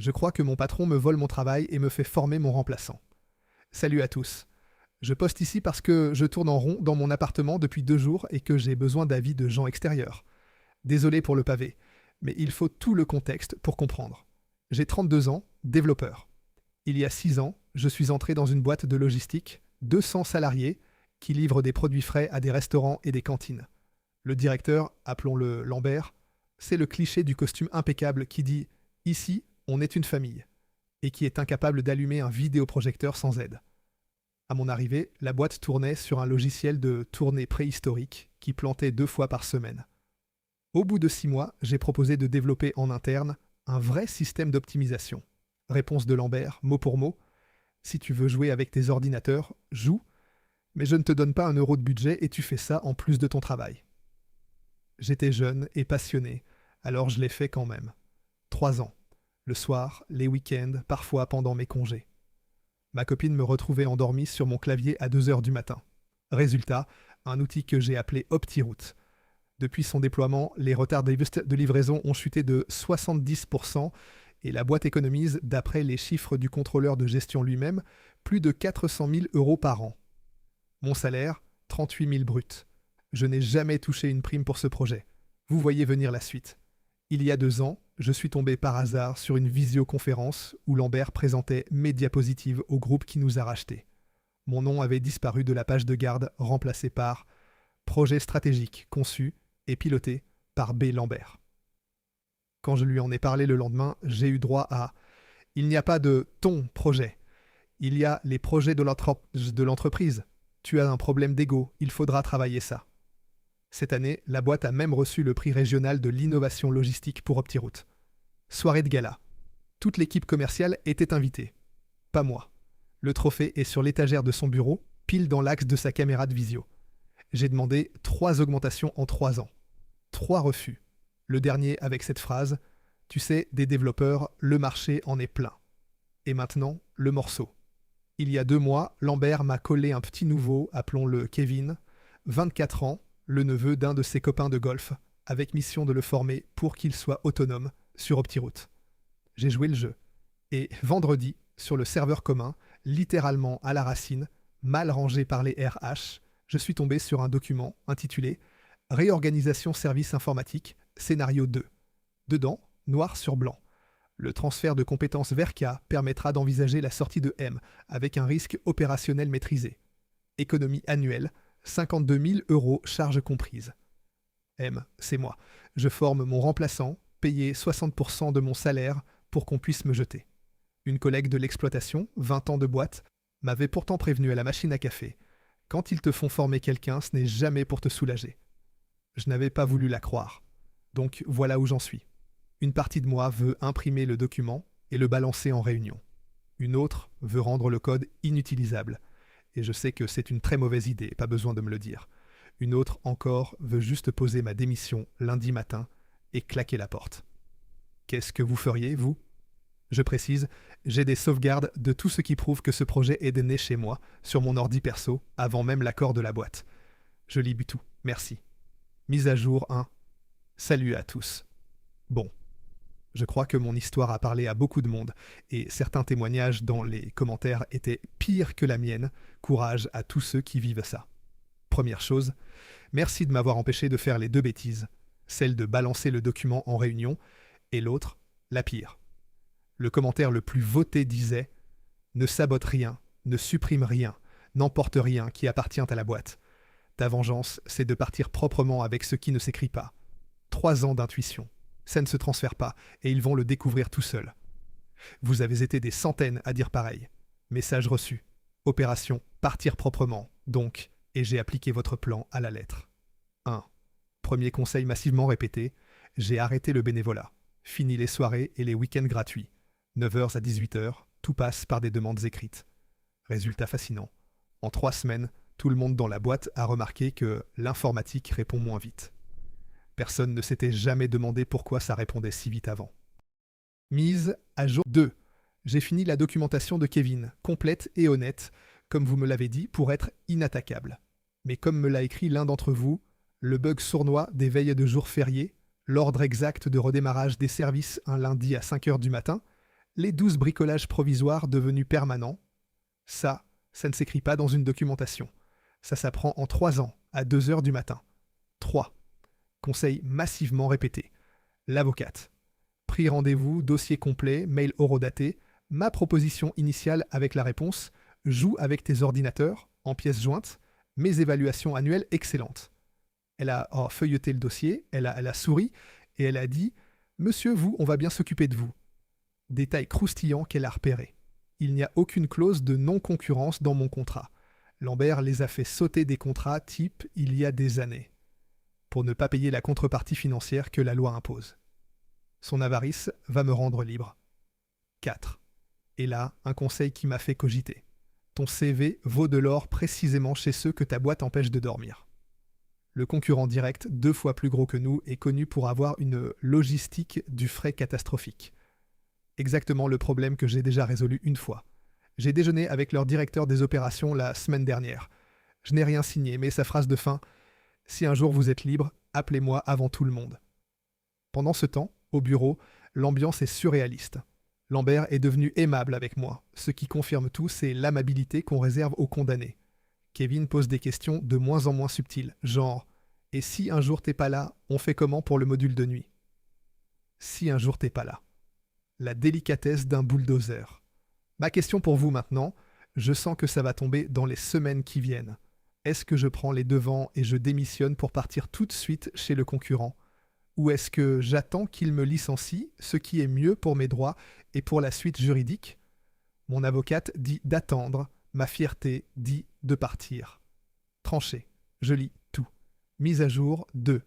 Je crois que mon patron me vole mon travail et me fait former mon remplaçant. Salut à tous. Je poste ici parce que je tourne en rond dans mon appartement depuis 2 jours et que j'ai besoin d'avis de gens extérieurs. Désolé pour le pavé, mais il faut tout le contexte pour comprendre. J'ai 32 ans, développeur. Il y a 6 ans, je suis entré dans une boîte de logistique, 200 salariés, qui livre des produits frais à des restaurants et des cantines. Le directeur, appelons-le Lambert, c'est le cliché du costume impeccable qui dit « Ici, on est une famille » et qui est incapable d'allumer un vidéoprojecteur sans aide. À mon arrivée, la boîte tournait sur un logiciel de tournée préhistorique qui plantait 2 fois par semaine. Au bout de 6 mois, j'ai proposé de développer en interne un vrai système d'optimisation. Réponse de Lambert, mot pour mot. Si tu veux jouer avec tes ordinateurs, joue, mais je ne te donne pas 1 euro de budget et tu fais ça en plus de ton travail. J'étais jeune et passionné, alors je l'ai fait quand même. 3 ans. Le soir, les week-ends, parfois pendant mes congés. Ma copine me retrouvait endormie sur mon clavier à 2 heures du matin. Résultat, un outil que j'ai appelé OptiRoute. Depuis son déploiement, les retards de livraison ont chuté de 70% et la boîte économise, d'après les chiffres du contrôleur de gestion lui-même, plus de 400 000 euros par an. Mon salaire, 38 000 bruts. Je n'ai jamais touché une prime pour ce projet. Vous voyez venir la suite. Il y a 2 ans, je suis tombé par hasard sur une visioconférence où Lambert présentait mes diapositives au groupe qui nous a rachetés. Mon nom avait disparu de la page de garde, remplacé par « Projet stratégique conçu et piloté par B. Lambert ». Quand je lui en ai parlé le lendemain, j'ai eu droit à « Il n'y a pas de ton projet. Il y a les projets de l'entreprise. Tu as un problème d'ego, il faudra travailler ça. » Cette année, la boîte a même reçu le prix régional de l'innovation logistique pour OptiRoute. Soirée de gala. Toute l'équipe commerciale était invitée. Pas moi. Le trophée est sur l'étagère de son bureau, pile dans l'axe de sa caméra de visio. J'ai demandé 3 augmentations en 3 ans. 3 refus. Le dernier avec cette phrase « Tu sais, des développeurs, le marché en est plein. » Et maintenant, le morceau. Il y a 2 mois, Lambert m'a collé un petit nouveau, appelons-le Kevin, 24 ans, le neveu d'un de ses copains de golf, avec mission de le former pour qu'il soit autonome sur OptiRoute. J'ai joué le jeu. Et vendredi, sur le serveur commun, littéralement à la racine, mal rangé par les RH, je suis tombé sur un document intitulé « Réorganisation service informatique, scénario 2 ». Dedans, noir sur blanc. Le transfert de compétences vers K permettra d'envisager la sortie de M avec un risque opérationnel maîtrisé. Économie annuelle, 52 000 euros charges comprises. M, c'est moi. Je forme mon remplaçant, payé 60% de mon salaire pour qu'on puisse me jeter. Une collègue de l'exploitation, 20 ans de boîte, m'avait pourtant prévenu à la machine à café. Quand ils te font former quelqu'un, ce n'est jamais pour te soulager. Je n'avais pas voulu la croire. Donc voilà où j'en suis. Une partie de moi veut imprimer le document et le balancer en réunion. Une autre veut rendre le code inutilisable. Et je sais que c'est une très mauvaise idée, pas besoin de me le dire. Une autre encore veut juste poser ma démission lundi matin et claquer la porte. Qu'est-ce que vous feriez, vous ? Je précise, j'ai des sauvegardes de tout ce qui prouve que ce projet est né chez moi, sur mon ordi perso, avant même l'accord de la boîte. Je lis tout, merci. Mise à jour 1. Salut à tous. Bon. Je crois que mon histoire a parlé à beaucoup de monde, et certains témoignages dans les commentaires étaient pires que la mienne. Courage à tous ceux qui vivent ça. Première chose, merci de m'avoir empêché de faire les 2 bêtises, celle de balancer le document en réunion, et l'autre, la pire. Le commentaire le plus voté disait « Ne sabote rien, ne supprime rien, n'emporte rien qui appartient à la boîte. Ta vengeance, c'est de partir proprement avec ce qui ne s'écrit pas. 3 ans d'intuition. Ça ne se transfère pas, et ils vont le découvrir tout seuls. Vous avez été des centaines à dire pareil. Message reçu. Opération partir proprement, donc, et j'ai appliqué votre plan à la lettre. 1. Premier conseil massivement répété, j'ai arrêté le bénévolat. Fini les soirées et les week-ends gratuits. 9h à 18h, tout passe par des demandes écrites. Résultat fascinant. En 3 semaines, tout le monde dans la boîte a remarqué que l'informatique répond moins vite. Personne ne s'était jamais demandé pourquoi ça répondait si vite avant. Mise à jour 2. J'ai fini la documentation de Kevin, complète et honnête, comme vous me l'avez dit, pour être inattaquable. Mais comme me l'a écrit l'un d'entre vous, le bug sournois des veilles de jours fériés, l'ordre exact de redémarrage des services un lundi à 5h du matin, Les 12 bricolages provisoires devenus permanents, ça ne s'écrit pas dans une documentation. Ça s'apprend en 3 ans, à 2 heures du matin. 3. Conseil massivement répété. L'avocate. Pris rendez-vous, dossier complet, mail horodaté, ma proposition initiale avec la réponse, joue avec tes ordinateurs, en pièces jointes, mes évaluations annuelles excellentes. Elle a feuilleté le dossier, elle a souri, et elle a dit « Monsieur, vous, on va bien s'occuper de vous ». Détail croustillant qu'elle a repéré. Il n'y a aucune clause de non-concurrence dans mon contrat. Lambert les a fait sauter des contrats type il y a des années, pour ne pas payer la contrepartie financière que la loi impose. Son avarice va me rendre libre. 4. Et là, un conseil qui m'a fait cogiter. Ton CV vaut de l'or précisément chez ceux que ta boîte empêche de dormir. Le concurrent direct, 2 fois plus gros que nous, est connu pour avoir une logistique du frais catastrophique. Exactement le problème que j'ai déjà résolu une fois. J'ai déjeuné avec leur directeur des opérations la semaine dernière. Je n'ai rien signé, mais sa phrase de fin « Si un jour vous êtes libre, appelez-moi avant tout le monde ». Pendant ce temps, au bureau, l'ambiance est surréaliste. Lambert est devenu aimable avec moi. Ce qui confirme tout, c'est l'amabilité qu'on réserve aux condamnés. Kevin pose des questions de moins en moins subtiles, genre « Et si un jour t'es pas là, on fait comment pour le module de nuit ?» Si un jour t'es pas là. La délicatesse d'un bulldozer. Ma question pour vous maintenant, je sens que ça va tomber dans les semaines qui viennent. Est-ce que je prends les devants et je démissionne pour partir tout de suite chez le concurrent ? Ou est-ce que j'attends qu'il me licencie, ce qui est mieux pour mes droits et pour la suite juridique ? Mon avocate dit d'attendre, ma fierté dit de partir. Tranché, je lis tout. Mise à jour 2.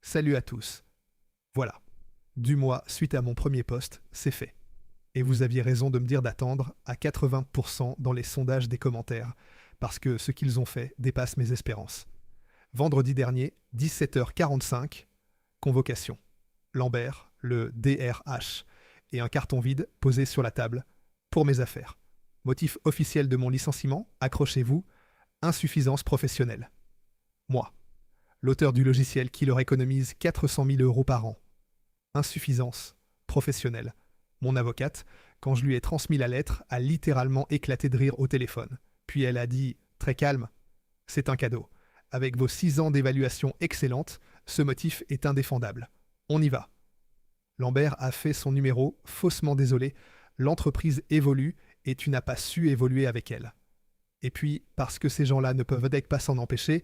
Salut à tous. Voilà. Du mois suite à mon premier poste, c'est fait. Et vous aviez raison de me dire d'attendre à 80% dans les sondages des commentaires, parce que ce qu'ils ont fait dépasse mes espérances. Vendredi dernier, 17h45, convocation. Lambert, le DRH, et un carton vide posé sur la table, pour mes affaires. Motif officiel de mon licenciement, accrochez-vous, insuffisance professionnelle. Moi, l'auteur du logiciel qui leur économise 400 000 € par an. Insuffisance professionnelle. Mon avocate, quand je lui ai transmis la lettre, a littéralement éclaté de rire au téléphone. Puis elle a dit, très calme, « C'est un cadeau. Avec vos 6 ans d'évaluation excellente, ce motif est indéfendable. On y va. » Lambert a fait son numéro, faussement désolé. L'entreprise évolue et tu n'as pas su évoluer avec elle. Et puis, parce que ces gens-là ne peuvent pas s'en empêcher,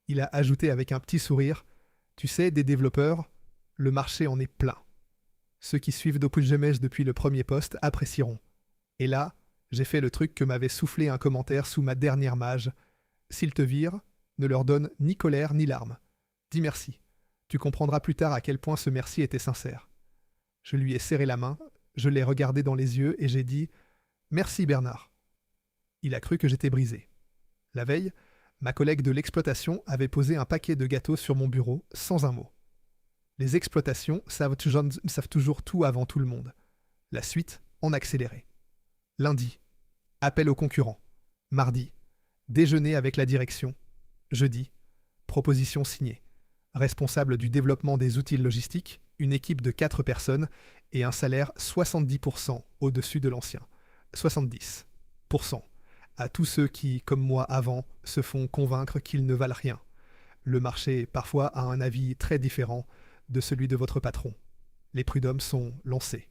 il a ajouté avec un petit sourire, « Tu sais, des développeurs, le marché en est plein. Ceux qui suivent Dopulgemes depuis le premier poste apprécieront. » Et là, j'ai fait le truc que m'avait soufflé un commentaire sous ma dernière mage. « S'ils te virent, ne leur donne ni colère ni larmes. Dis merci. Tu comprendras plus tard à quel point ce merci était sincère. » Je lui ai serré la main, je l'ai regardé dans les yeux et j'ai dit « Merci Bernard. » Il a cru que j'étais brisé. La veille, ma collègue de l'exploitation avait posé un paquet de gâteaux sur mon bureau sans un mot. Les exploitations savent toujours tout avant tout le monde. La suite, en accéléré. Lundi, appel aux concurrents. Mardi, déjeuner avec la direction. Jeudi, proposition signée. Responsable du développement des outils logistiques, une équipe de 4 personnes et un salaire 70% au-dessus de l'ancien. 70%. À tous ceux qui, comme moi avant, se font convaincre qu'ils ne valent rien. Le marché, parfois, a un avis très différent de celui de votre patron. Les prud'hommes sont lancés.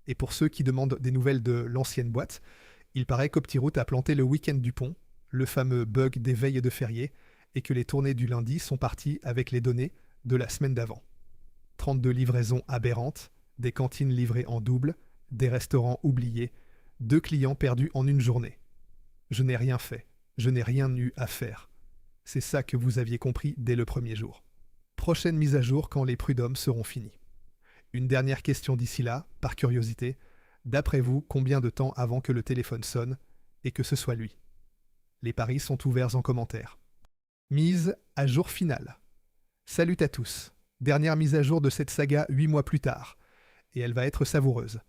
Et pour ceux qui demandent des nouvelles de l'ancienne boîte, il paraît qu'Optiroute a planté le week-end du pont, le fameux bug des veilles de férié, et que les tournées du lundi sont parties avec les données de la semaine d'avant. 32 livraisons aberrantes, des cantines livrées en double, des restaurants oubliés, 2 clients perdus en une journée. Je n'ai rien fait, je n'ai rien eu à faire. C'est ça que vous aviez compris dès le premier jour. Prochaine mise à jour quand les prud'hommes seront finis. Une dernière question d'ici là, par curiosité. D'après vous, combien de temps avant que le téléphone sonne et que ce soit lui ? Les paris sont ouverts en commentaire. Mise à jour finale. Salut à tous. Dernière mise à jour de cette saga 8 mois plus tard. Et elle va être savoureuse.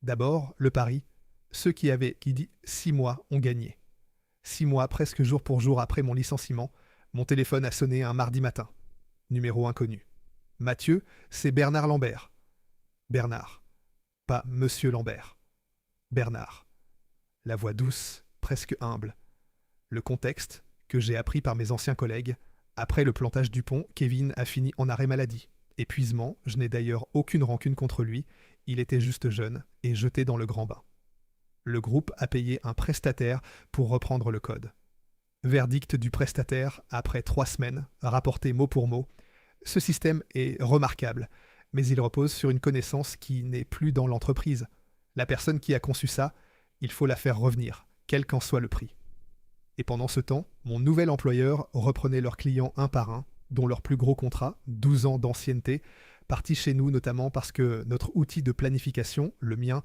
D'abord, le pari. Ceux qui dit 6 mois ont gagné. 6 mois presque jour pour jour après mon licenciement, mon téléphone a sonné un mardi matin. Numéro inconnu. Mathieu, c'est Bernard Lambert. Bernard. Pas Monsieur Lambert. Bernard. La voix douce, presque humble. Le contexte, que j'ai appris par mes anciens collègues. Après le plantage du pont, Kevin a fini en arrêt maladie. Épuisement, je n'ai d'ailleurs aucune rancune contre lui, il était juste jeune et jeté dans le grand bain. Le groupe a payé un prestataire pour reprendre le code. Verdict du prestataire après 3 semaines, rapporté mot pour mot. Ce système est remarquable, mais il repose sur une connaissance qui n'est plus dans l'entreprise. La personne qui a conçu ça, il faut la faire revenir, quel qu'en soit le prix. Et pendant ce temps, mon nouvel employeur reprenait leurs clients un par un, dont leur plus gros contrat, 12 ans d'ancienneté, parti chez nous notamment parce que notre outil de planification, le mien,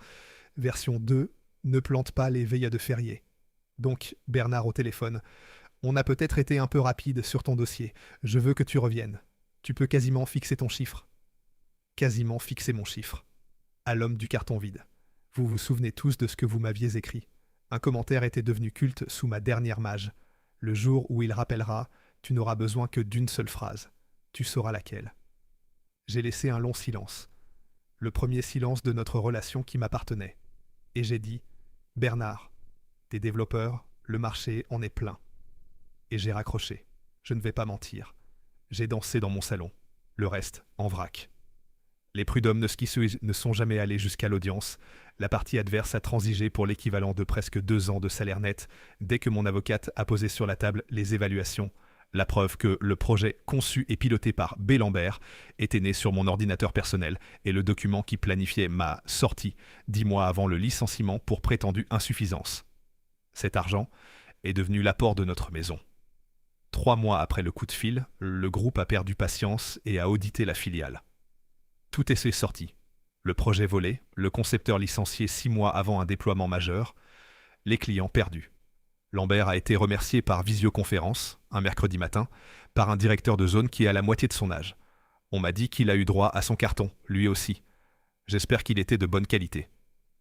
version 2, ne plante pas les veilles de férié. Donc, Bernard au téléphone, on a peut-être été un peu rapide sur ton dossier, je veux que tu reviennes. Tu peux quasiment fixer ton chiffre. Quasiment fixer mon chiffre. À l'homme du carton vide. Vous vous souvenez tous de ce que vous m'aviez écrit. Un commentaire était devenu culte sous ma dernière mage. Le jour où il rappellera, tu n'auras besoin que d'une seule phrase. Tu sauras laquelle. J'ai laissé un long silence. Le premier silence de notre relation qui m'appartenait. Et j'ai dit, Bernard, des développeurs, le marché en est plein. Et j'ai raccroché. Je ne vais pas mentir. J'ai dansé dans mon salon. Le reste, en vrac. Les prud'hommes ne sont jamais allés jusqu'à l'audience. La partie adverse a transigé pour l'équivalent de presque 2 ans de salaire net dès que mon avocate a posé sur la table les évaluations. La preuve que le projet conçu et piloté par B. Lambert était né sur mon ordinateur personnel et le document qui planifiait ma sortie 10 mois avant le licenciement pour prétendue insuffisance. Cet argent est devenu l'apport de notre maison. 3 mois après le coup de fil, le groupe a perdu patience et a audité la filiale. Tout est sorti. Le projet volé, le concepteur licencié 6 mois avant un déploiement majeur, les clients perdus. Lambert a été remercié par visioconférence, un mercredi matin, par un directeur de zone qui a la moitié de son âge. On m'a dit qu'il a eu droit à son carton, lui aussi. J'espère qu'il était de bonne qualité.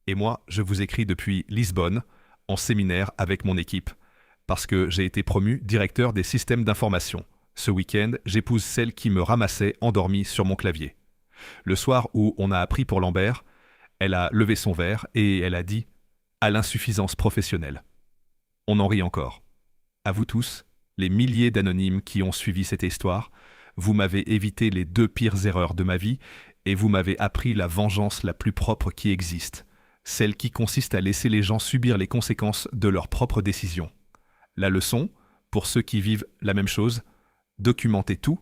Et moi, je vous écris depuis Lisbonne, en séminaire avec mon équipe, parce que j'ai été promu directeur des systèmes d'information. Ce week-end, j'épouse celle qui me ramassait endormie sur mon clavier. Le soir où on a appris pour Lambert, elle a levé son verre et elle a dit « à l'insuffisance professionnelle ». On en rit encore. À vous tous, les milliers d'anonymes qui ont suivi cette histoire, vous m'avez évité les 2 pires erreurs de ma vie et vous m'avez appris la vengeance la plus propre qui existe, celle qui consiste à laisser les gens subir les conséquences de leurs propres décisions. La leçon, pour ceux qui vivent la même chose, documentez tout,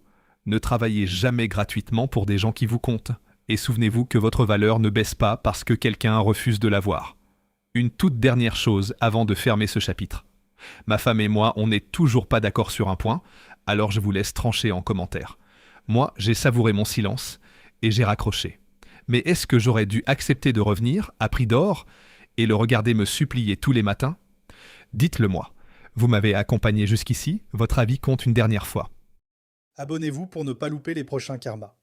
ne travaillez jamais gratuitement pour des gens qui vous comptent, et souvenez-vous que votre valeur ne baisse pas parce que quelqu'un refuse de la voir. Une toute dernière chose avant de fermer ce chapitre. Ma femme et moi, on n'est toujours pas d'accord sur un point, alors je vous laisse trancher en commentaire. Moi, j'ai savouré mon silence et j'ai raccroché. Mais est-ce que j'aurais dû accepter de revenir, à prix d'or, et le regarder me supplier tous les matins? Dites-le moi. Vous m'avez accompagné jusqu'ici, votre avis compte une dernière fois. Abonnez-vous pour ne pas louper les prochains karmas.